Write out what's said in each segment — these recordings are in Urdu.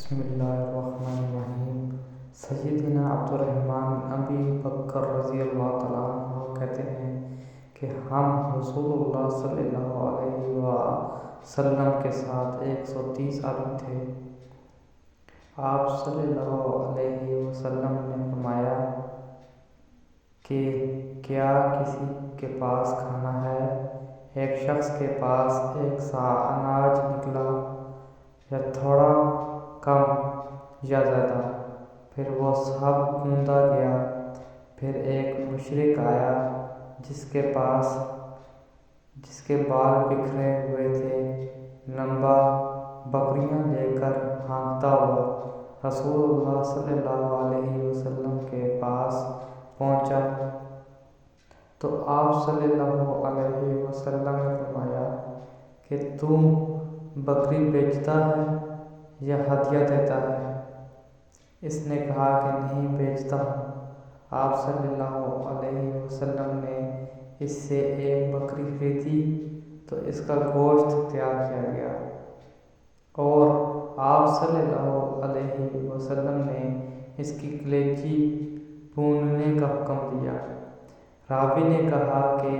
بسم اللہ الرحمن الرحیم۔ سیدنا عبدالرحمن بن ابی بکر رضی اللہ تعالیٰ عنہ کہتے ہیں کہ ہم رسول اللہ صلی اللہ علیہ وسلم کے ساتھ 130 آدمی تھے۔ آپ صلی اللہ علیہ وسلم نے فرمایا کہ کیا کسی کے پاس کھانا ہے؟ ایک شخص کے پاس 1 صاع اناج نکلا، یا تھوڑا کم یا زیادہ، پھر وہ سب گوندا گیا۔ پھر ایک مشرک آیا جس کے بال بکھرے ہوئے تھے، لمبا، بکریاں لے کر ہانکتا ہوا رسول اللہ صلی اللہ علیہ وسلم کے پاس پہنچا تو آپ صلی اللہ علیہ وسلم نے فرمایا کہ تو بکری بیچتا ہے یا ہدیہ دیتا ہے؟ اس نے کہا کہ نہیں، بیچتا ہوں۔ آپ صلی اللہ علیہ وسلم نے اس سے ایک بکری خریدی تو اس کا گوشت تیار کیا گیا، اور آپ صلی اللہ علیہ وسلم نے اس کی کلیجی بھوننے کا حکم دیا۔ راوی نے کہا کہ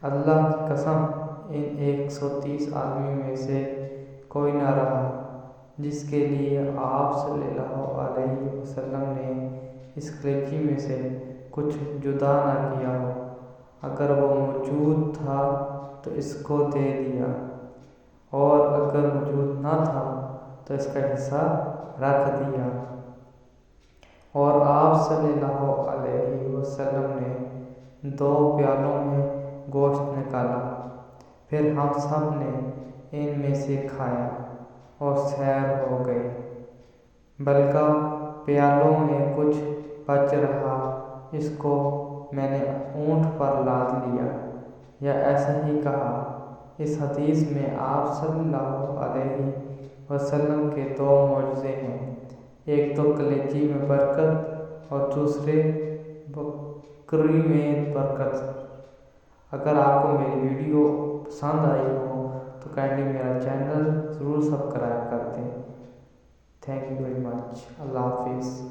اللہ کی قسم، ان 130 آدمی میں سے کوئی نہ رہا جس کے لیے آپ صلی اللہ علیہ وسلم نے اس کلیجی میں سے کچھ جدا نہ کیا ہو۔ اگر وہ موجود تھا تو اس کو دے دیا، اور اگر موجود نہ تھا تو اس کا حصہ رکھ دیا۔ اور آپ صلی اللہ علیہ وسلم نے 2 پیالوں میں گوشت نکالا، پھر ہم سب نے ان میں سے کھایا اور سیر ہو گئی، بلکہ پیالوں میں کچھ بچ رہا، اس کو میں نے اونٹ پر لاد لیا، یا ایسا ہی کہا۔ اس حدیث میں آپ صلی اللہ علیہ وسلم کے 2 معجزے ہیں، ایک تو کلیجی میں برکت اور دوسرے بکری میں برکت۔ اگر آپ کو میری ویڈیو پسند آئی ہو تو کائنڈلی میرا چینل ضرور سبسکرائب کر دیں۔ Thank you very much. اللہ حافظ۔